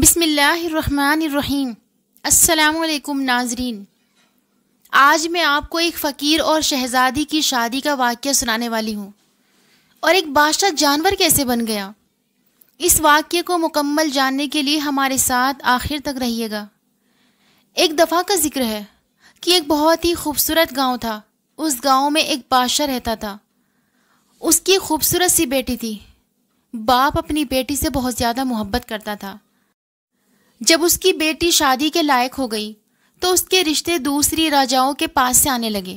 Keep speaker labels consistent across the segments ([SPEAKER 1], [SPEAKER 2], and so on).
[SPEAKER 1] بسم اللہ الرحمن الرحیم۔ السلام علیکم ناظرین، آج میں آپ کو ایک فقیر اور شہزادی کی شادی کا واقعہ سنانے والی ہوں، اور ایک بادشاہ جانور کیسے بن گیا۔ اس واقعے کو مکمل جاننے کے لیے ہمارے ساتھ آخر تک رہیے گا۔ ایک دفعہ کا ذکر ہے کہ ایک بہت ہی خوبصورت گاؤں تھا۔ اس گاؤں میں ایک بادشاہ رہتا تھا۔ اس کی خوبصورت سی بیٹی تھی۔ باپ اپنی بیٹی سے بہت زیادہ محبت کرتا تھا۔ جب اس کی بیٹی شادی کے لائق ہو گئی تو اس کے رشتے دوسری راجاؤں کے پاس سے آنے لگے۔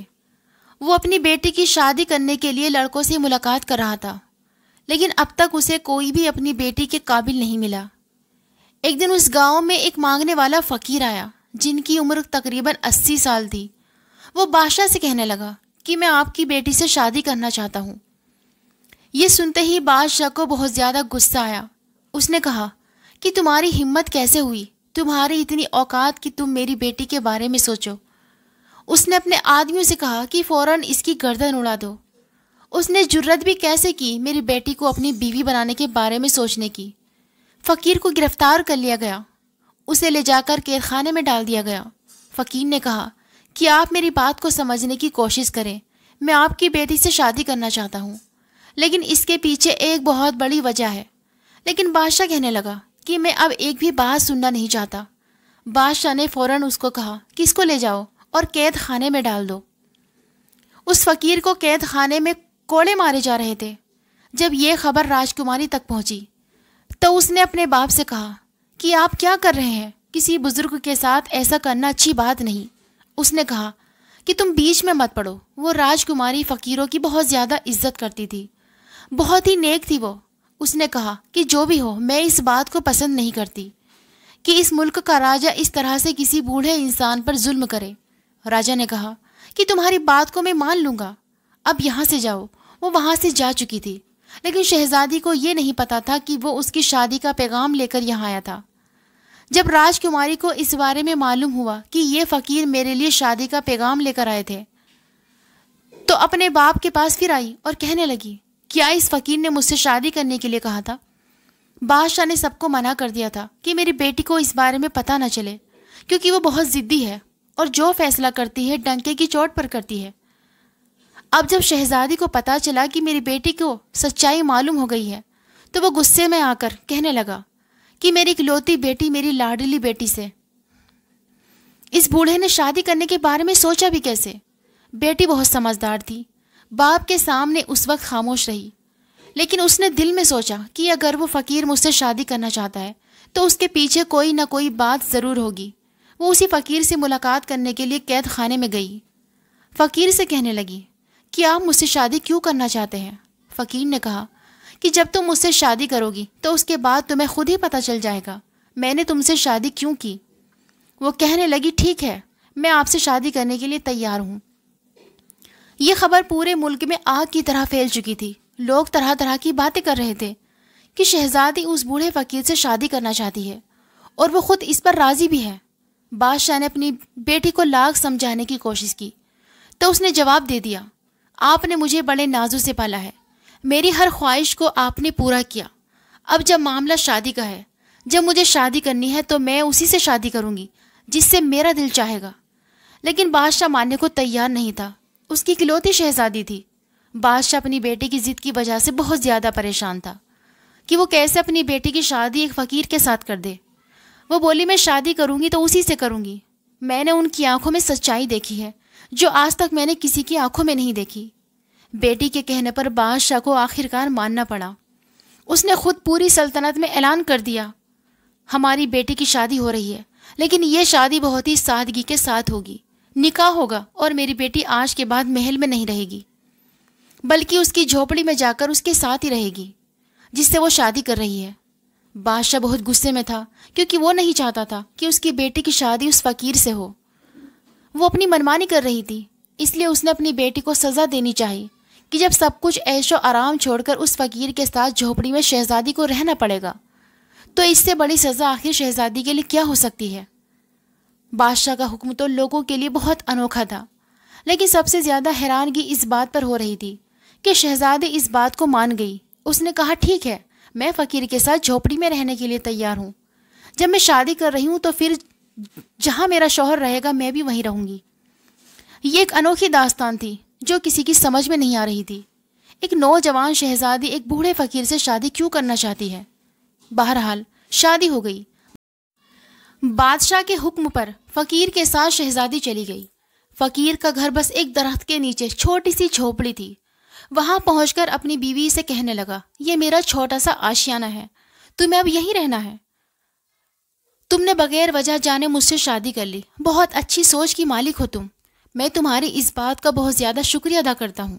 [SPEAKER 1] وہ اپنی بیٹی کی شادی کرنے کے لیے لڑکوں سے ملاقات کر رہا تھا، لیکن اب تک اسے کوئی بھی اپنی بیٹی کے قابل نہیں ملا۔ ایک دن اس گاؤں میں ایک مانگنے والا فقیر آیا جن کی عمر تقریباً 80 سال تھی۔ وہ بادشاہ سے کہنے لگا کہ میں آپ کی بیٹی سے شادی کرنا چاہتا ہوں۔ یہ سنتے ہی بادشاہ کو بہت زیادہ غصہ آیا۔ اس نے کہا کہ تمہاری ہمت کیسے ہوئی، تمہاری اتنی اوقات کہ تم میری بیٹی کے بارے میں سوچو۔ اس نے اپنے آدمیوں سے کہا کہ فوراً اس کی گردن اڑا دو۔ اس نے جرت بھی کیسے کی میری بیٹی کو اپنی بیوی بنانے کے بارے میں سوچنے کی۔ فقیر کو گرفتار کر لیا گیا، اسے لے جا کر قید خانے میں ڈال دیا گیا۔ فقیر نے کہا کہ آپ میری بات کو سمجھنے کی کوشش کریں، میں آپ کی بیٹی سے شادی کرنا چاہتا ہوں، لیکن اس کے پیچھے ایک بہت بڑی وجہ ہے۔ لیکن بادشاہ کہنے لگا کہ میں اب ایک بھی بات سننا نہیں چاہتا۔ بادشاہ نے فوراً اس کو کہا کہ اس کو لے جاؤ اور قید خانے میں ڈال دو۔ اس فقیر کو قید خانے میں کوڑے مارے جا رہے تھے۔ جب یہ خبر راجکماری تک پہنچی تو اس نے اپنے باپ سے کہا کہ آپ کیا کر رہے ہیں، کسی بزرگ کے ساتھ ایسا کرنا اچھی بات نہیں۔ اس نے کہا کہ تم بیچ میں مت پڑو۔ وہ راجکماری فقیروں کی بہت زیادہ عزت کرتی تھی، بہت ہی نیک تھی وہ۔ اس نے کہا کہ جو بھی ہو، میں اس بات کو پسند نہیں کرتی کہ اس ملک کا راجا اس طرح سے کسی بوڑھے انسان پر ظلم کرے۔ راجا نے کہا کہ تمہاری بات کو میں مان لوں گا، اب یہاں سے جاؤ۔ وہ وہاں سے جا چکی تھی، لیکن شہزادی کو یہ نہیں پتا تھا کہ وہ اس کی شادی کا پیغام لے کر یہاں آیا تھا۔ جب راجکماری کو اس بارے میں معلوم ہوا کہ یہ فقیر میرے لیے شادی کا پیغام لے کر آئے تھے تو اپنے باپ کے پاس پھر آئی اور کہنے لگی، کیا اس فقیر نے مجھ سے شادی کرنے کے لیے کہا تھا؟ بادشاہ نے سب کو منع کر دیا تھا کہ میری بیٹی کو اس بارے میں پتہ نہ چلے، کیونکہ وہ بہت ضدی ہے اور جو فیصلہ کرتی ہے ڈنکے کی چوٹ پر کرتی ہے۔ اب جب شہزادی کو پتہ چلا کہ میری بیٹی کو سچائی معلوم ہو گئی ہے تو وہ غصے میں آ کر کہنے لگا کہ میری اکلوتی بیٹی، میری لاڈلی بیٹی سے اس بوڑھے نے شادی کرنے کے بارے میں سوچا بھی کیسے؟ بیٹی بہت سمجھدار تھی، باپ کے سامنے اس وقت خاموش رہی، لیکن اس نے دل میں سوچا کہ اگر وہ فقیر مجھ سے شادی کرنا چاہتا ہے تو اس کے پیچھے کوئی نہ کوئی بات ضرور ہوگی۔ وہ اسی فقیر سے ملاقات کرنے کے لیے قید خانے میں گئی۔ فقیر سے کہنے لگی کہ آپ مجھ سے شادی کیوں کرنا چاہتے ہیں؟ فقیر نے کہا کہ جب تم مجھ سے شادی کرو گی تو اس کے بعد تمہیں خود ہی پتہ چل جائے گا میں نے تم سے شادی کیوں کی۔ وہ کہنے لگی، ٹھیک ہے، میں آپ سے شادی کرنے کے لیے تیار ہوں۔ یہ خبر پورے ملک میں آگ کی طرح پھیل چکی تھی۔ لوگ طرح طرح کی باتیں کر رہے تھے کہ شہزادی اس بوڑھے فقیر سے شادی کرنا چاہتی ہے اور وہ خود اس پر راضی بھی ہے۔ بادشاہ نے اپنی بیٹی کو لاکھ سمجھانے کی کوشش کی تو اس نے جواب دے دیا، آپ نے مجھے بڑے نازوں سے پالا ہے، میری ہر خواہش کو آپ نے پورا کیا۔ اب جب معاملہ شادی کا ہے، جب مجھے شادی کرنی ہے تو میں اسی سے شادی کروں گی جس سے میرا دل چاہے گا۔ لیکن بادشاہ ماننے کو تیار نہیں تھا، اس کی اکلوتی شہزادی تھی۔ بادشاہ اپنی بیٹی کی ضد کی وجہ سے بہت زیادہ پریشان تھا کہ وہ کیسے اپنی بیٹی کی شادی ایک فقیر کے ساتھ کر دے۔ وہ بولی، میں شادی کروں گی تو اسی سے کروں گی۔ میں نے ان کی آنکھوں میں سچائی دیکھی ہے جو آج تک میں نے کسی کی آنکھوں میں نہیں دیکھی۔ بیٹی کے کہنے پر بادشاہ کو آخرکار ماننا پڑا۔ اس نے خود پوری سلطنت میں اعلان کر دیا، ہماری بیٹی کی شادی ہو رہی ہے، لیکن یہ شادی بہت ہی سادگی کے ساتھ ہوگی۔ نکاح ہوگا اور میری بیٹی آج کے بعد محل میں نہیں رہے گی، بلکہ اس کی جھوپڑی میں جا کر اس کے ساتھ ہی رہے گی جس سے وہ شادی کر رہی ہے۔ بادشاہ بہت غصے میں تھا کیونکہ وہ نہیں چاہتا تھا کہ اس کی بیٹی کی شادی اس فقیر سے ہو۔ وہ اپنی منمانی کر رہی تھی، اس لیے اس نے اپنی بیٹی کو سزا دینی چاہی کہ جب سب کچھ عیش و آرام چھوڑ کر اس فقیر کے ساتھ جھوپڑی میں شہزادی کو رہنا پڑے گا تو اس سے بڑی سزا آخر شہزادی کے لیے کیا ہو سکتی ہے؟ بادشاہ کا حکم تو لوگوں کے لیے بہت انوکھا تھا، لیکن سب سے زیادہ حیرانگی اس بات پر ہو رہی تھی کہ شہزادی اس بات کو مان گئی۔ اس نے کہا، ٹھیک ہے، میں فقیر کے ساتھ جھوپڑی میں رہنے کے لیے تیار ہوں۔ جب میں شادی کر رہی ہوں تو پھر جہاں میرا شوہر رہے گا میں بھی وہیں رہوں گی۔ یہ ایک انوکھی داستان تھی جو کسی کی سمجھ میں نہیں آ رہی تھی۔ ایک نوجوان شہزادی ایک بوڑھے فقیر سے شادی کیوں کرنا چاہتی ہے؟ بہرحال شادی ہو گئی۔ بادشاہ کے حکم پر فقیر کے ساتھ شہزادی چلی گئی۔ فقیر کا گھر بس ایک درخت کے نیچے چھوٹی سی جھوپڑی تھی۔ وہاں پہنچ کر اپنی بیوی سے کہنے لگا، یہ میرا چھوٹا سا آشیانہ ہے، تمہیں اب یہیں رہنا ہے۔ تم نے بغیر وجہ جانے مجھ سے شادی کر لی، بہت اچھی سوچ کی مالک ہو تم، میں تمہاری اس بات کا بہت زیادہ شکریہ ادا کرتا ہوں،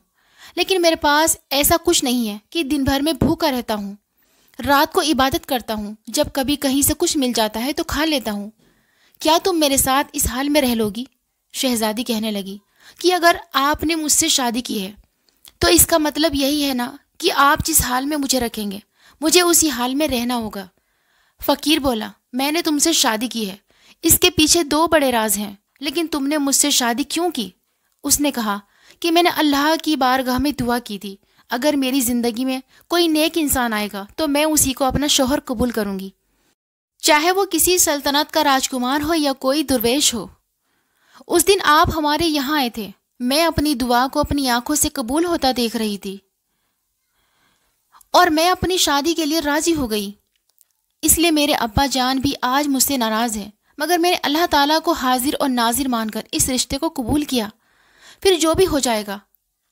[SPEAKER 1] لیکن میرے پاس ایسا کچھ نہیں ہے کہ دن بھر میں بھوکا رہتا ہوں، رات کو عبادت کرتا ہوں، جب کبھی کہیں سے کچھ مل جاتا ہے تو کھا لیتا ہوں۔ کیا تم میرے ساتھ اس حال میں رہ لوگی؟ شہزادی کہنے لگی کہ اگر آپ نے مجھ سے شادی کی ہے تو اس کا مطلب یہی ہے نا کہ آپ جس حال میں مجھے رکھیں گے مجھے اسی حال میں رہنا ہوگا۔ فقیر بولا، میں نے تم سے شادی کی ہے، اس کے پیچھے 2 بڑے راز ہیں، لیکن تم نے مجھ سے شادی کیوں کی؟ اس نے کہا کہ میں نے اللہ کی بارگاہ میں دعا کی تھی، اگر میری زندگی میں کوئی نیک انسان آئے گا تو میں اسی کو اپنا شوہر قبول کروں گی، چاہے وہ کسی سلطنت کا راجکمار ہو یا کوئی درویش ہو۔ اس دن آپ ہمارے یہاں آئے تھے، میں اپنی دعا کو اپنی آنکھوں سے قبول ہوتا دیکھ رہی تھی اور میں اپنی شادی کے لیے راضی ہو گئی۔ اس لیے میرے ابا جان بھی آج مجھ سے ناراض ہیں، مگر میں نے اللہ تعالیٰ کو حاضر اور ناظر مان کر اس رشتے کو قبول کیا۔ پھر جو بھی ہو جائے گا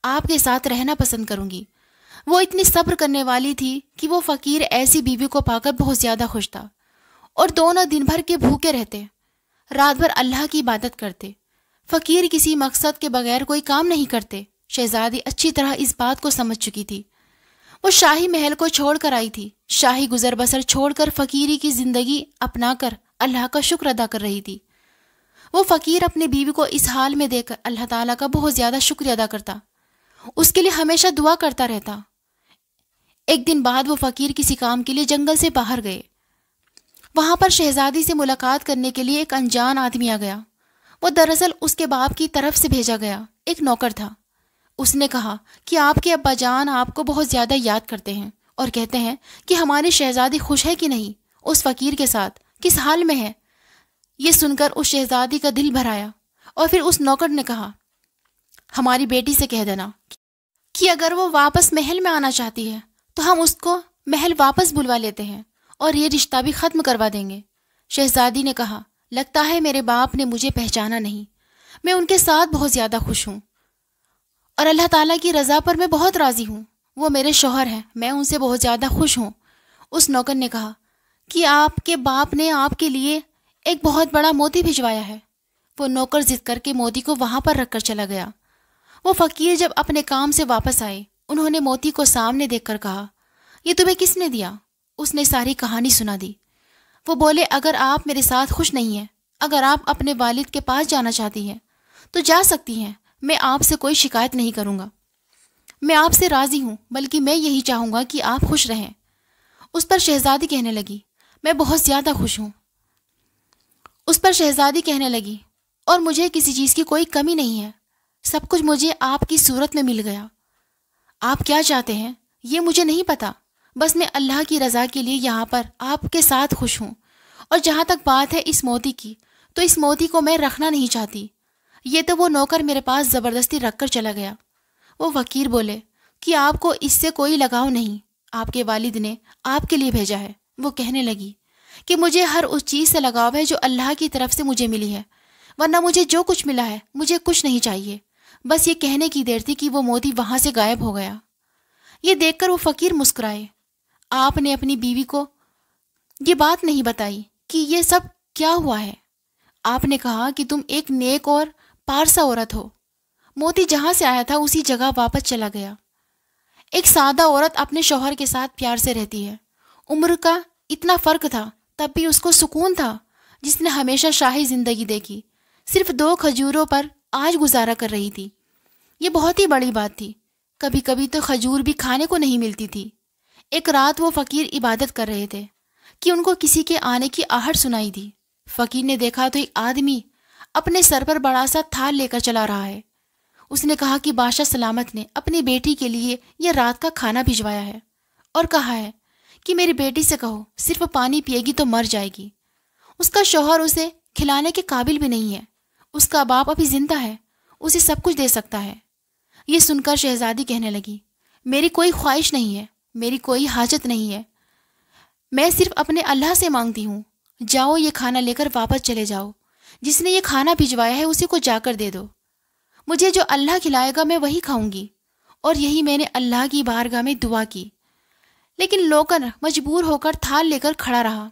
[SPEAKER 1] آپ کے ساتھ رہنا پسند کروں گی۔ وہ اتنی صبر کرنے والی تھی کہ وہ فقیر ایسی بیوی کو پا کر بہت زیادہ خوش تھا، اور دونوں دن بھر کے بھوکے رہتے، رات بھر اللہ کی عبادت کرتے۔ فقیر کسی مقصد کے بغیر کوئی کام نہیں کرتے۔ شہزادی اچھی طرح اس بات کو سمجھ چکی تھی۔ وہ شاہی محل کو چھوڑ کر آئی تھی، شاہی گزر بسر چھوڑ کر فقیری کی زندگی اپنا کر اللہ کا شکر ادا کر رہی تھی۔ وہ فقیر اپنی بیوی کو اس حال میں دیکھ کر اللہ تعالیٰ کا بہت زیادہ شکریہ ادا کرتا، اس کے لیے ہمیشہ دعا کرتا رہتا۔ ایک دن بعد وہ فقیر کسی کام کے لیے جنگل سے باہر گئے۔ وہاں پر شہزادی سے ملاقات کرنے کے لیے ایک انجان آدمی آ گیا۔ وہ دراصل اس کے باپ کی طرف سے بھیجا گیا ایک نوکر تھا۔ اس نے کہا کہ آپ کے ابا جان آپ کو بہت زیادہ یاد کرتے ہیں اور کہتے ہیں کہ ہماری شہزادی خوش ہے کہ نہیں، اس فقیر کے ساتھ کس حال میں ہے۔ یہ سن کر اس شہزادی کا دل بھر آیا، اور پھر اس نوکر نے کہا، ہماری بیٹی سے کہہ دینا کہ اگر وہ واپس محل میں آنا چاہتی ہے تو ہم اس کو محل واپس بلوا لیتے ہیں اور یہ رشتہ بھی ختم کروا دیں گے۔ شہزادی نے کہا، لگتا ہے میرے باپ نے مجھے پہچانا نہیں، میں ان کے ساتھ بہت زیادہ خوش ہوں اور اللہ تعالیٰ کی رضا پر میں بہت راضی ہوں، وہ میرے شوہر ہیں، میں ان سے بہت زیادہ خوش ہوں۔ اس نوکر نے کہا کہ آپ کے باپ نے آپ کے لیے ایک بہت بڑا موتی بھجوایا ہے۔ وہ نوکر ضد کر کے موتی کو وہاں پر رکھ کر چلا گیا۔ وہ فقیر جب اپنے کام سے واپس آئے، انہوں نے موتی کو سامنے دیکھ کر کہا، یہ تمہیں کس نے دیا؟ اس نے ساری کہانی سنا دی۔ وہ بولے، اگر آپ میرے ساتھ خوش نہیں ہیں، اگر آپ اپنے والد کے پاس جانا چاہتی ہیں تو جا سکتی ہیں، میں آپ سے کوئی شکایت نہیں کروں گا، میں آپ سے راضی ہوں، بلکہ میں یہی چاہوں گا کہ آپ خوش رہیں۔ اس پر شہزادی کہنے لگی، میں بہت زیادہ خوش ہوں۔ اس پر شہزادی کہنے لگی، اور مجھے کسی چیز کی کوئی کمی نہیں ہے، سب کچھ مجھے آپ کی صورت میں مل گیا۔ آپ کیا چاہتے ہیں یہ مجھے نہیں پتا، بس میں اللہ کی رضا کے لیے یہاں پر آپ کے ساتھ خوش ہوں، اور جہاں تک بات ہے اس موتی کی، تو اس موتی کو میں رکھنا نہیں چاہتی، یہ تو وہ نوکر میرے پاس زبردستی رکھ کر چلا گیا۔ وہ فقیر بولے کہ آپ کو اس سے کوئی لگاؤ نہیں، آپ کے والد نے آپ کے لیے بھیجا ہے۔ وہ کہنے لگی کہ مجھے ہر اس چیز سے لگاؤ ہے جو اللہ کی طرف سے مجھے ملی ہے، ورنہ مجھے جو کچھ ملا ہے مجھے کچھ نہیں چاہیے۔ بس یہ کہنے کی دیر تھی کہ وہ موتی وہاں سے غائب ہو گیا۔ یہ دیکھ کر وہ فقیر مسکرائے۔ آپ نے اپنی بیوی کو یہ بات نہیں بتائی کہ یہ سب کیا ہوا ہے۔ آپ نے کہا کہ تم ایک نیک اور پارسا عورت ہو۔ موتی جہاں سے آیا تھا اسی جگہ واپس چلا گیا۔ ایک سادہ عورت اپنے شوہر کے ساتھ پیار سے رہتی ہے، عمر کا اتنا فرق تھا تب بھی اس کو سکون تھا، جس نے ہمیشہ شاہی زندگی دیکھی، صرف 2 کھجوروں پر آج گزارا کر رہی تھی۔ یہ بہت ہی بڑی بات تھی، کبھی کبھی تو کھجور بھی کھانے کو نہیں ملتی تھی۔ ایک رات وہ فقیر عبادت کر رہے تھے کہ ان کو کسی کے آنے کی آہٹ سنائی دی۔ فقیر نے دیکھا تو ایک آدمی اپنے سر پر بڑا سا تھال لے کر چلا رہا ہے۔ اس نے کہا کہ بادشاہ سلامت نے اپنی بیٹی کے لیے یہ رات کا کھانا بھجوایا ہے اور کہا ہے کہ میری بیٹی سے کہو صرف پانی پیے گی تو مر جائے گی۔ اس کا شوہر اسے کھلانے کے قابل بھی نہیں ہے، اس کا باپ ابھی زندہ ہے، اسے سب کچھ دے سکتا ہے۔ یہ سن کر شہزادی کہنے لگی، میری کوئی خواہش نہیں ہے، میری کوئی حاجت نہیں ہے، میں صرف اپنے اللہ سے مانگتی ہوں۔ جاؤ یہ کھانا لے کر واپس چلے جاؤ، جس نے یہ کھانا بھجوایا ہے اسی کو جا کر دے دو، مجھے جو اللہ کھلائے گا میں وہی کھاؤں گی۔ اور یہی میں نے اللہ کی بارگاہ میں دعا کی، لیکن نوکر مجبور ہو کر تھال لے کر کھڑا رہا۔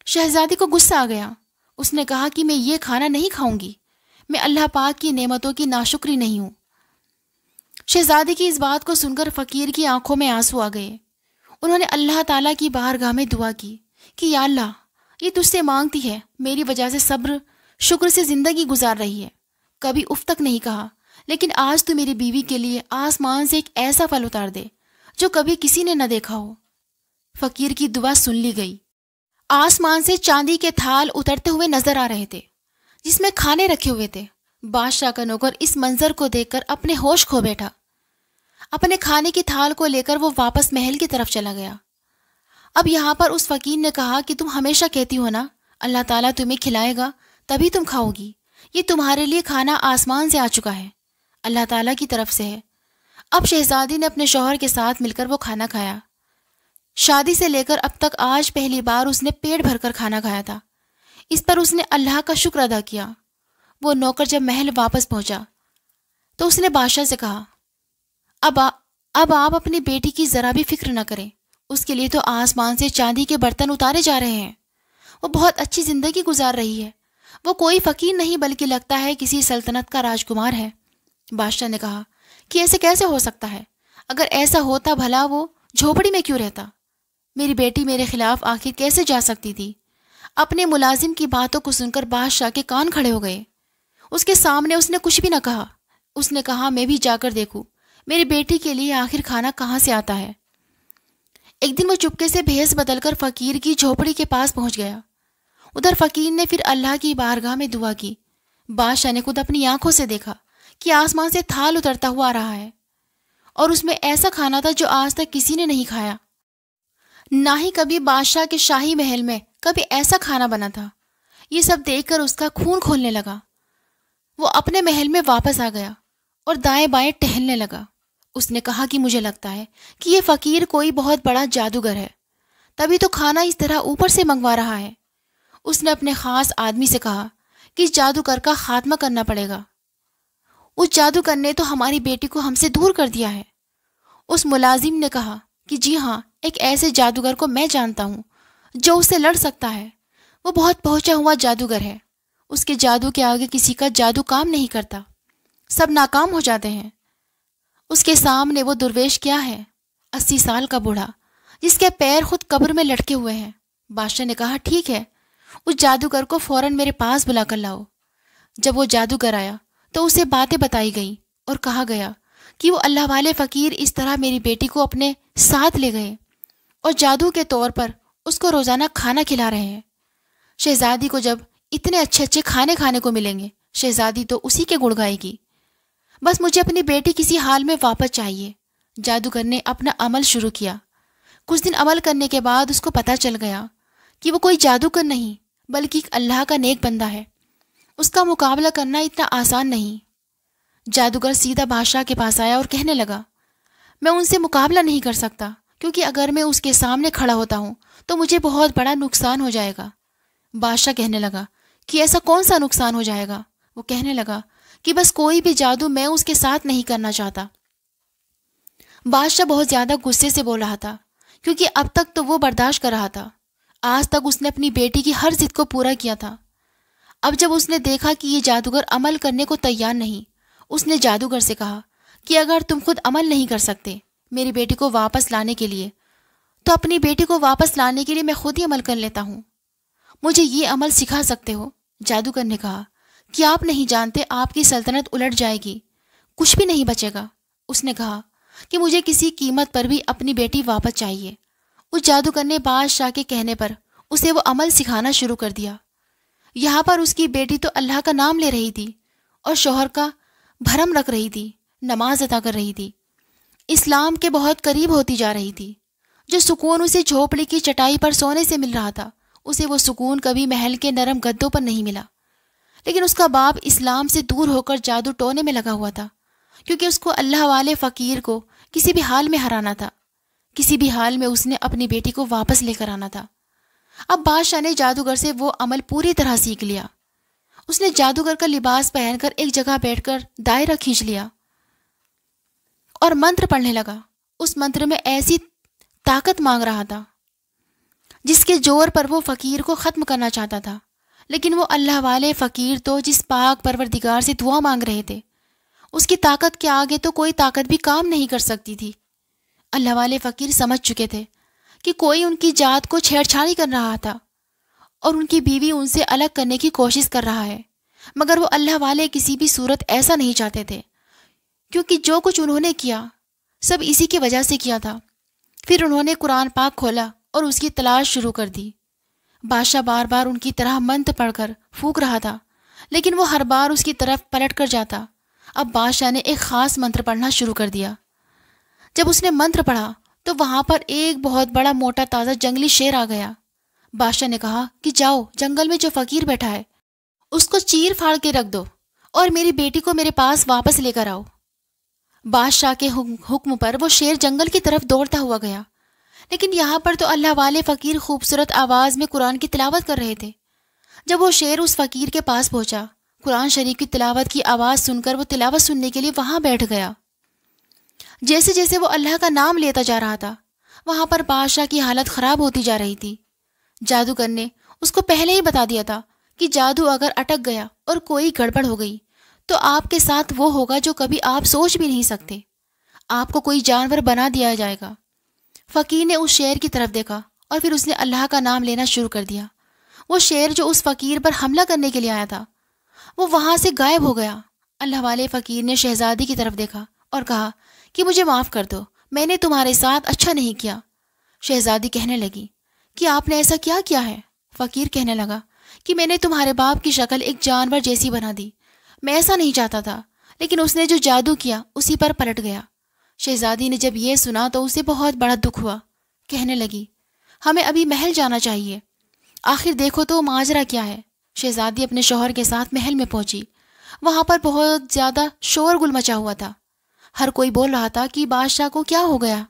[SPEAKER 1] شہزادی کو غصہ آ گیا، اس نے کہا کہ میں یہ کھانا نہیں کھاؤں گی، میں اللہ پاک کی نعمتوں کی ناشکری نہیں ہوں۔ شہزادی کی اس بات کو سن کر فقیر کی آنکھوں میں آنسو آ گئے۔ انہوں نے اللہ تعالیٰ کی بارگاہ میں دعا کی کہ یا اللہ، یہ تجھ سے مانگتی ہے، میری وجہ سے صبر شکر سے زندگی گزار رہی ہے، کبھی اف تک نہیں کہا، لیکن آج تو میری بیوی کے لیے آسمان سے ایک ایسا پھل اتار دے جو کبھی کسی نے نہ دیکھا ہو۔ فقیر کی دعا سن لی گئی۔ آسمان سے چاندی کے تھال اترتے ہوئے نظر آ رہے تھے جس میں کھانے رکھے ہوئے تھے۔ بادشاہ کا نوکر اس منظر کو دیکھ کر اپنے ہوش کھو بیٹھا۔ اپنے کھانے کی تھال کو لے کر وہ واپس محل کی طرف چلا گیا۔ اب یہاں پر اس فقیر نے کہا کہ تم ہمیشہ کہتی ہو نا اللہ تعالیٰ تمہیں کھلائے گا تبھی تم کھاؤ گی، یہ تمہارے لیے کھانا آسمان سے آ چکا ہے، اللہ تعالیٰ کی طرف سے ہے۔ اب شہزادی نے اپنے شوہر کے ساتھ مل کر وہ کھانا کھایا۔ شادی سے لے کر اب تک آج پہلی بار اس نے پیٹ بھر کر کھانا کھایا تھا۔ اس پر اس نے اللہ کا شکر ادا کیا۔ وہ نوکر جب محل واپس پہنچا تو اس نے بادشاہ سے کہا، اب آپ اپنی بیٹی کی ذرا بھی فکر نہ کریں، اس کے لیے تو آسمان سے چاندی کے برتن اتارے جا رہے ہیں، وہ بہت اچھی زندگی گزار رہی ہے، وہ کوئی فقیر نہیں بلکہ لگتا ہے کسی سلطنت کا راجکمار ہے۔ بادشاہ نے کہا کہ ایسے کیسے ہو سکتا ہے؟ اگر ایسا ہوتا بھلا وہ جھوپڑی میں کیوں رہتا؟ میری بیٹی میرے خلاف آخر کیسے جا سکتی تھی؟ اپنے ملازم کی باتوں کو سن کر بادشاہ کے کان کھڑے ہو گئے۔ اس کے سامنے اس نے کچھ بھی نہ کہا۔ اس نے کہا میں بھی جا کر دیکھوں میری بیٹی کے لیے آخر کھانا کہاں سے آتا ہے۔ ایک دن وہ چپکے سے بھیس بدل کر فقیر کی جھوپڑی کے پاس پہنچ گیا۔ ادھر فقیر نے پھر اللہ کی بارگاہ میں دعا کی۔ بادشاہ نے خود اپنی آنکھوں سے دیکھا کہ آسمان سے تھال اترتا ہوا آ رہا ہے، اور اس میں ایسا کھانا تھا جو آج تک کسی نے نہیں کھایا، نہ ہی کبھی بادشاہ کے شاہی محل میں کبھی ایسا کھانا بنا تھا۔ یہ سب دیکھ کر اس کا خون کھولنے لگا۔ وہ اپنے محل میں واپس آ گیا اور دائیں بائیں ٹہلنے لگا۔ اس نے کہا کہ مجھے لگتا ہے کہ یہ فقیر کوئی بہت بڑا جادوگر ہے، تبھی تو کھانا اس طرح اوپر سے منگوا رہا ہے۔ اس نے اپنے خاص آدمی سے کہا کہ اس جادوگر کا خاتمہ کرنا پڑے گا، اس جادوگر نے تو ہماری بیٹی کو ہم سے دور کر دیا ہے۔ اس ملازم نے کہا کہ جی ہاں، ایک ایسے جادوگر کو میں جانتا ہوں جو اس سے لڑ سکتا ہے، وہ بہت پہنچا ہوا جادوگر ہے، اس کے جادو کے آگے کسی کا جادو کام نہیں کرتا، سب ناکام ہو جاتے ہیں۔ اس کے سامنے وہ درویش کیا ہے، 80 سال کا بوڑھا جس کے پیر خود قبر میں لٹکے ہوئے ہیں۔ بادشاہ نے کہا ٹھیک ہے، اس جادوگر کو فوراً میرے پاس بلا کر لاؤ۔ جب وہ جادوگر آیا تو اسے باتیں بتائی گئیں اور کہا گیا کہ وہ اللہ والے فقیر اس طرح میری بیٹی کو اپنے ساتھ لے گئے اور جادو کے طور پر اس کو روزانہ کھانا کھلا رہے ہیں۔ شہزادی کو جب اتنے اچھے اچھے کھانے کھانے کو ملیں گے، شہزادی تو اسی کے گڑ گائے گی۔ بس مجھے اپنی بیٹی کسی حال میں واپس چاہیے۔ جادوگر نے اپنا عمل شروع کیا۔ کچھ دن عمل کرنے کے بعد اس کو پتہ چل گیا کہ وہ کوئی جادوگر نہیں بلکہ ایک اللہ کا نیک بندہ ہے، اس کا مقابلہ کرنا اتنا آسان نہیں۔ جادوگر سیدھا بادشاہ کے پاس آیا اور کہنے لگا میں ان سے مقابلہ نہیں کر سکتا، کیونکہ اگر میں اس کے سامنے کھڑا ہوتا ہوں تو مجھے بہت بڑا نقصان ہو جائے گا۔ بادشاہ کہنے لگا کہ ایسا کون سا نقصان ہو جائے گا؟ وہ کہنے لگا کہ بس کوئی بھی جادو میں اس کے ساتھ نہیں کرنا چاہتا۔ بادشاہ بہت زیادہ غصے سے بول رہا تھا، کیونکہ اب تک تو وہ برداشت کر رہا تھا، آج تک اس نے اپنی بیٹی کی ہر ضد کو پورا کیا تھا۔ اب جب اس نے دیکھا کہ یہ جادوگر عمل کرنے کو تیار نہیں، اس نے جادوگر سے کہا کہ اگر تم خود عمل نہیں کر سکتے میری بیٹی کو واپس لانے کے لیے، تو اپنی بیٹی کو واپس لانے کے لیے میں خود ہی عمل کر لیتا ہوں، مجھے یہ عمل سکھا سکتے ہو؟ جادوگر نے کہا کہ آپ نہیں جانتے آپ کی سلطنت الٹ جائے گی، کچھ بھی نہیں بچے گا۔ اس نے کہا کہ مجھے کسی قیمت پر بھی اپنی بیٹی واپس چاہیے۔ اس جادوگر نے بادشاہ کے کہنے پر اسے وہ عمل سکھانا شروع کر دیا۔ یہاں پر اس کی بیٹی تو اللہ کا نام لے رہی تھی اور شوہر کا بھرم رکھ رہی تھی، نماز ادا کر رہی تھی، اسلام کے بہت قریب ہوتی جا رہی تھی۔ جو سکون اسے جھوپڑی کی چٹائی پر سونے سے مل رہا تھا اسے وہ سکون کبھی محل کے نرم گدوں پر نہیں ملا۔ لیکن اس کا باپ اسلام سے دور ہو کر جادو ٹونے میں لگا ہوا تھا، کیونکہ اس کو اللہ والے فقیر کو کسی بھی حال میں ہرانا تھا، کسی بھی حال میں اس نے اپنی بیٹی کو واپس لے کر آنا تھا۔ اب بادشاہ نے جادوگر سے وہ عمل پوری طرح سیکھ لیا۔ اس نے جادوگر کا لباس پہن کر ایک جگہ بیٹھ کر دائرہ کھینچ لیا اور منتر پڑھنے لگا۔ اس منتر میں ایسی طاقت مانگ رہا تھا جس کے زور پر وہ فقیر کو ختم کرنا چاہتا تھا، لیکن وہ اللہ والے فقیر تو جس پاک پروردگار سے دعا مانگ رہے تھے، اس کی طاقت کے آگے تو کوئی طاقت بھی کام نہیں کر سکتی تھی۔ اللہ والے فقیر سمجھ چکے تھے کہ کوئی ان کی ذات کو چھیڑ چھاڑی کر رہا تھا اور ان کی بیوی ان سے الگ کرنے کی کوشش کر رہا ہے، مگر وہ اللہ والے کسی بھی صورت ایسا نہیں چاہتے تھے، کیونکہ جو کچھ انہوں نے کیا سب اسی کی وجہ سے کیا تھا۔ پھر انہوں نے قرآن پاک کھولا اور اس کی تلاش شروع کر دی۔ بادشاہ بار بار ان کی طرح منتر پڑھ کر پھونک رہا تھا، لیکن وہ ہر بار اس کی طرف پلٹ کر جاتا۔ اب بادشاہ نے ایک خاص منتر پڑھنا شروع کر دیا۔ جب اس نے منتر پڑھا تو وہاں پر ایک بہت بڑا موٹا تازہ جنگلی شیر آ گیا۔ بادشاہ نے کہا کہ جاؤ، جنگل میں جو فقیر بیٹھا ہے اس کو چیر پھاڑ کے رکھ دو اور میری بیٹی کو میرے پاس واپس لے کر آؤ۔ بادشاہ کے حکم پر وہ شیر جنگل کی طرف دوڑتا ہوا گیا، لیکن یہاں پر تو اللہ والے فقیر خوبصورت آواز میں قرآن کی تلاوت کر رہے تھے۔ جب وہ شیر اس فقیر کے پاس پہنچا، قرآن شریف کی تلاوت کی آواز سن کر وہ تلاوت سننے کے لیے وہاں بیٹھ گیا۔ جیسے جیسے وہ اللہ کا نام لیتا جا رہا تھا، وہاں پر بادشاہ کی حالت خراب ہوتی جا رہی تھی۔ جادوگر نے اس کو پہلے ہی بتا دیا تھا کہ جادو اگر اٹک گیا اور کوئی گڑبڑ ہو گئی تو آپ کے ساتھ وہ ہوگا جو کبھی آپ سوچ بھی نہیں سکتے، آپ کو کوئی جانور بنا دیا جائے گا۔ فقیر نے اس شیر کی طرف دیکھا اور پھر اس نے اللہ کا نام لینا شروع کر دیا۔ وہ شیر جو اس فقیر پر حملہ کرنے کے لیے آیا تھا وہ وہاں سے غائب ہو گیا۔ اللہ والے فقیر نے شہزادی کی طرف دیکھا اور کہا کہ مجھے معاف کر دو، میں نے تمہارے ساتھ اچھا نہیں کیا۔ شہزادی کہنے لگی کہ آپ نے ایسا کیا کیا ہے؟ فقیر کہنے لگا کہ میں نے تمہارے باپ کی شکل ایک جانور جیسی بنا دی، میں ایسا نہیں چاہتا تھا، لیکن اس نے جو جادو کیا اسی پر پلٹ گیا۔ شہزادی نے جب یہ سنا تو اسے بہت بڑا دکھ ہوا، کہنے لگی ہمیں ابھی محل جانا چاہیے، آخر دیکھو تو ماجرا کیا ہے۔ شہزادی اپنے شوہر کے ساتھ محل میں پہنچی۔ وہاں پر بہت زیادہ شور گل مچا ہوا تھا، ہر کوئی بول رہا تھا کہ بادشاہ کو کیا ہو گیا،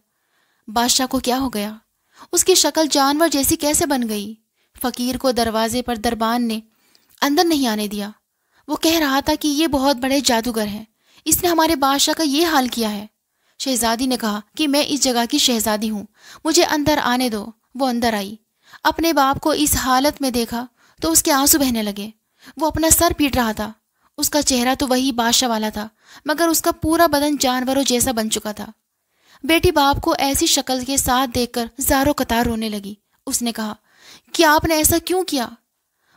[SPEAKER 1] بادشاہ کو کیا ہو گیا، اس کی شکل جانور جیسی کیسے بن گئی۔ فقیر کو دروازے پر دربان نے اندر نہیں آنے دیا۔ وہ کہہ رہا تھا کہ یہ بہت بڑے جادوگر ہیں، اس نے ہمارے بادشاہ کا یہ حال کیا ہے۔ شہزادی نے کہا کہ میں اس جگہ کی شہزادی ہوں، مجھے اندر آنے دو۔ وہ اندر آئی، اپنے باپ کو اس حالت میں دیکھا تو اس کے آنسو بہنے لگے۔ وہ اپنا سر پیٹ رہا تھا، اس کا چہرہ تو وہی بادشاہ والا تھا، مگر اس کا پورا بدن جانوروں جیسا بن چکا تھا۔ بیٹی باپ کو ایسی شکل کے ساتھ دیکھ کر زاروں قطار رونے لگی۔ اس نے کہا کہ آپ نے ایسا کیوں کیا؟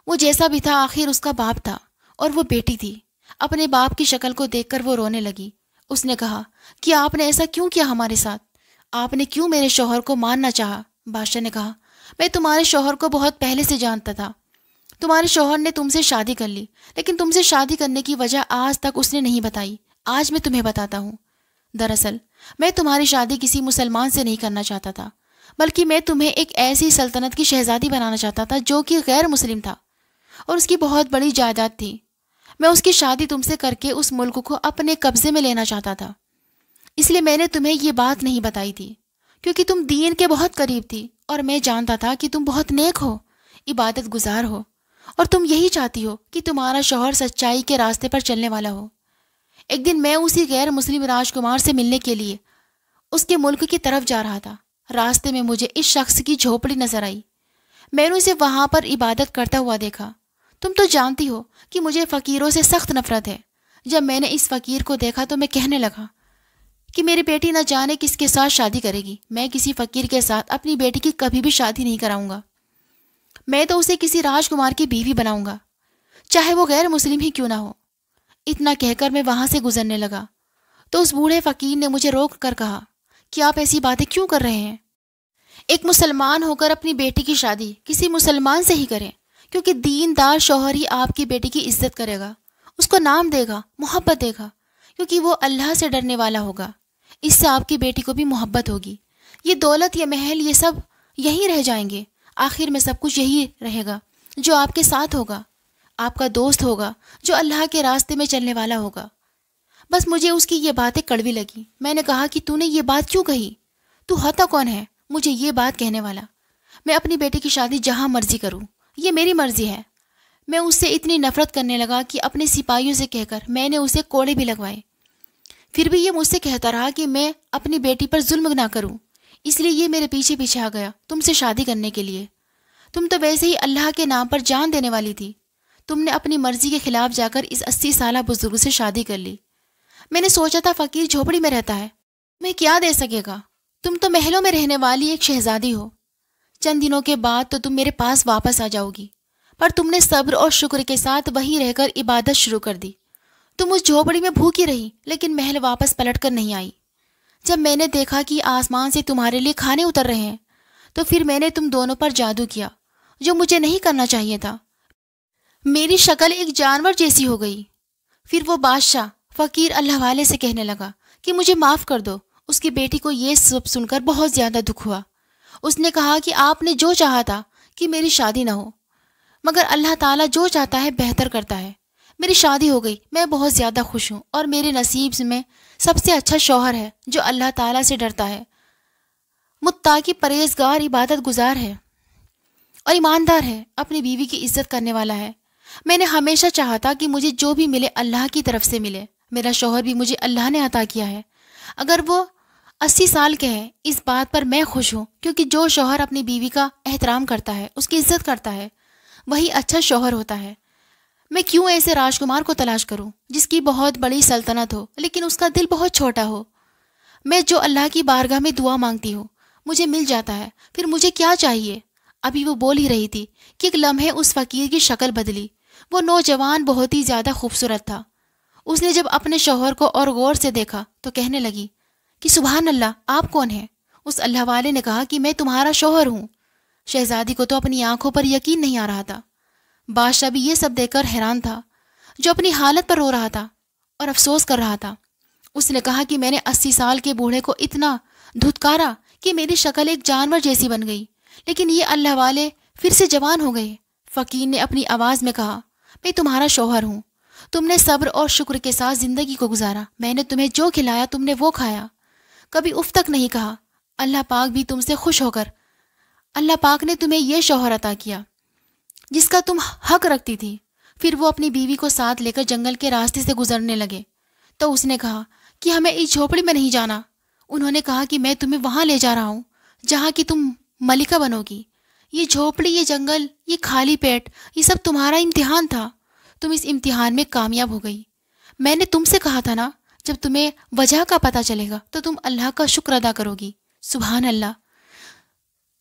[SPEAKER 1] وہ جیسا بھی تھا آخر اس کا باپ تھا اور وہ بیٹی تھی۔ اپنے باپ کی شکل کو دیکھ کر وہ رونے لگی۔ اس نے کہا کہ آپ نے ایسا کیوں کیا ہمارے ساتھ؟ آپ نے کیوں میرے شوہر کو مارنا چاہا؟ بادشاہ نے کہا میں تمہارے شوہر کو بہت پہلے سے جانتا تھا، تمہارے شوہر نے تم سے شادی کر لی، لیکن تم سے شادی کرنے کی وجہ آج تک اس نے نہیں بتائی، آج میں تمہیں بتاتا ہوں۔ دراصل میں تمہاری شادی کسی مسلمان سے نہیں کرنا چاہتا تھا، بلکہ میں تمہیں ایک ایسی سلطنت کی شہزادی بنانا چاہتا تھا جو کہ غیر مسلم تھا اور اس کی بہت بڑی جائیداد تھی۔ میں اس کی شادی تم سے کر کے اس ملک کو اپنے قبضے میں لینا چاہتا تھا، اس لیے میں نے تمہیں یہ بات نہیں بتائی تھی، کیونکہ تم دین کے بہت قریب تھی اور میں جانتا تھا کہ تم بہت نیک ہو، عبادت گزار ہو، اور تم یہی چاہتی ہو کہ تمہارا شوہر سچائی کے راستے پر چلنے والا ہو۔ ایک دن میں اسی غیر مسلم راجکمار سے ملنے کے لیے اس کے ملک کی طرف جا رہا تھا۔ راستے میں مجھے اس شخص کی جھوپڑی نظر آئی، میں نے اسے وہاں پر عبادت کرتا ہوا دیکھا۔ تم تو جانتی ہو کہ مجھے فقیروں سے سخت نفرت ہے۔ جب میں نے اس فقیر کو دیکھا تو میں کہنے لگا کہ میری بیٹی نہ جانے کس کے ساتھ شادی کرے گی، میں کسی فقیر کے ساتھ اپنی بیٹی کی کبھی بھی شادی نہیں کراؤں گا، میں تو اسے کسی راجکمار کی بیوی بناؤں گا، چاہے وہ غیر مسلم ہی کیوں نہ ہو۔ اتنا کہہ کر میں وہاں سے گزرنے لگا تو اس بوڑھے فقیر نے مجھے روک کر کہا کہ آپ ایسی باتیں کیوں کر رہے ہیں؟ ایک مسلمان ہو کر اپنی بیٹی کی شادی کسی مسلمان سے ہی کریں، کیونکہ دیندار شوہر ہی آپ کی بیٹی کی عزت کرے گا، اس کو نام دے گا، محبت دے گا، کیونکہ وہ اللہ سے ڈرنے والا ہوگا۔ اس سے آپ کی بیٹی کو بھی محبت ہوگی۔ یہ دولت، یہ محل، یہ سب یہیں رہ جائیں گے، آخر میں سب کچھ یہی رہے گا جو آپ کے ساتھ ہوگا، آپ کا دوست ہوگا جو اللہ کے راستے میں چلنے والا ہوگا۔ بس مجھے اس کی یہ باتیں کڑوی لگی۔ میں نے کہا کہ تو نے یہ بات کیوں کہی؟ تو ہوتا کون ہے مجھے یہ بات کہنے والا؟ میں اپنی بیٹے کی شادی جہاں مرضی کروں، یہ میری مرضی ہے۔ میں اس سے اتنی نفرت کرنے لگا کہ اپنے سپاہیوں سے کہہ کر میں نے اسے کوڑے بھی لگوائے۔ پھر بھی یہ مجھ سے کہتا رہا کہ میں اپنی بیٹی پر ظلم نہ کروں، اس لیے یہ میرے پیچھے پیچھے آ گیا تم سے شادی کرنے کے لیے۔ تم تو ویسے ہی اللہ کے نام پر جان دینے والی تھی، تم نے اپنی مرضی کے خلاف جا کر اس 80 سالہ بزرگ سے شادی کر لی۔ میں نے سوچا تھا فقیر جھوپڑی میں رہتا ہے، میں کیا دے سکے گا؟ تم تو محلوں میں رہنے والی ایک شہزادی ہو، چند دنوں کے بعد تو تم میرے پاس واپس آ جاؤ گی، پر تم نے صبر اور شکر کے ساتھ وہیں رہ کر عبادت شروع کر دی۔ تم اس جھوپڑی میں بھوکی رہی لیکن محل واپس پلٹ کر نہیں آئی۔ جب میں نے دیکھا کہ آسمان سے تمہارے لیے کھانے اتر رہے ہیں تو پھر میں نے تم دونوں پر جادو کیا جو مجھے نہیں کرنا چاہیے تھا۔ میری شکل ایک جانور جیسی ہو گئی۔ پھر وہ بادشاہ فقیر اللہ والے سے کہنے لگا کہ مجھے معاف کر دو۔ اس کی بیٹی کو یہ سب سن کر بہت زیادہ دکھ ہوا۔ اس نے کہا کہ آپ نے جو چاہا تھا کہ میری شادی نہ ہو، مگر اللہ تعالیٰ جو چاہتا ہے بہتر کرتا ہے۔ میری شادی ہو گئی، میں بہت زیادہ خوش ہوں، اور میرے نصیب میں سب سے اچھا شوہر ہے جو اللہ تعالیٰ سے ڈرتا ہے، متقی، پرہیزگار، عبادت گزار ہے اور ایماندار ہے، اپنی بیوی کی عزت کرنے والا ہے۔ میں نے ہمیشہ چاہا تھا کہ مجھے جو بھی ملے اللہ کی طرف سے ملے۔ میرا شوہر بھی مجھے اللہ نے عطا کیا ہے، اگر وہ 80 سال کے ہیں، اس بات پر میں خوش ہوں، کیونکہ جو شوہر اپنی بیوی کا احترام کرتا ہے، اس کی عزت کرتا ہے، وہی اچھا شوہر ہوتا ہے۔ میں کیوں ایسے راجکمار کو تلاش کروں جس کی بہت بڑی سلطنت ہو لیکن اس کا دل بہت چھوٹا ہو؟ میں جو اللہ کی بارگاہ میں دعا مانگتی ہوں مجھے مل جاتا ہے، پھر مجھے کیا چاہیے؟ ابھی وہ بول ہی رہی تھی کہ ایک لمحے اس فقیر کی شکل بدلی۔ وہ نوجوان بہت ہی زیادہ خوبصورت تھا۔ اس نے جب اپنے شوہر کو اور غور سے دیکھا تو کہنے لگی کہ سبحان اللہ، آپ کون ہیں؟ اس اللہ والے نے کہا کہ میں تمہارا شوہر ہوں۔ شہزادی کو تو اپنی آنکھوں پر یقین نہیں آ رہا تھا۔ بادشاہ بھی یہ سب دیکھ کر حیران تھا، جو اپنی حالت پر رو رہا تھا اور افسوس کر رہا تھا۔ اس نے کہا کہ میں نے 80 سال کے بوڑھے کو اتنا دھتکارا کہ میری شکل ایک جانور جیسی بن گئی، لیکن یہ اللہ والے پھر سے جوان ہو گئے۔ فقیر نے اپنی آواز میں کہا، میں تمہارا شوہر ہوں، تم نے صبر اور شکر کے ساتھ زندگی کو گزارا، میں نے تمہیں جو کھلایا تم نے وہ کھایا، کبھی اف تک نہیں کہا۔ اللہ پاک بھی تم سے خوش ہو کر اللہ پاک نے تمہیں یہ شوہر عطا کیا جس کا تم حق رکھتی تھی۔ پھر وہ اپنی بیوی کو ساتھ لے کر جنگل کے راستے سے گزرنے لگے تو اس نے کہا کہ ہمیں اس جھوپڑی میں نہیں جانا۔ انہوں نے کہا کہ میں تمہیں وہاں لے جا رہا ہوں جہاں کی تم ملکہ بنو گی۔ یہ جھوپڑی، یہ جنگل، یہ خالی پیٹ، یہ سب تمہارا امتحان تھا، تم اس امتحان میں کامیاب ہو گئی۔ میں نے تم سے کہا تھا نا، جب تمہیں وجہ کا پتہ چلے گا تو تم اللہ کا شکر ادا کرو گی۔ سبحان اللہ۔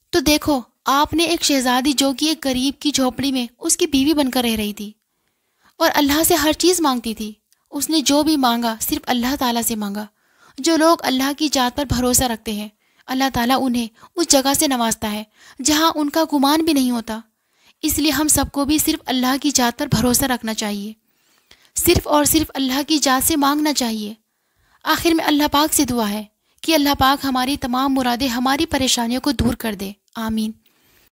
[SPEAKER 1] تو دیکھو، آپ نے ایک شہزادی جو کہ ایک غریب کی جھوپڑی میں اس کی بیوی بن کر رہ رہی تھی اور اللہ سے ہر چیز مانگتی تھی، اس نے جو بھی مانگا صرف اللہ تعالیٰ سے مانگا۔ جو لوگ اللہ کی ذات پر بھروسہ رکھتے ہیں، اللہ تعالیٰ انہیں اس جگہ سے نوازتا ہے جہاں ان کا گمان بھی نہیں ہوتا۔ اس لیے ہم سب کو بھی صرف اللہ کی ذات پر بھروسہ رکھنا چاہیے، صرف اور صرف اللہ کی ذات سے مانگنا چاہیے۔ آخر میں اللہ پاک سے دعا ہے کہ اللہ پاک ہماری تمام مرادیں، ہماری پریشانیوں کو دور کر دے۔ آمین۔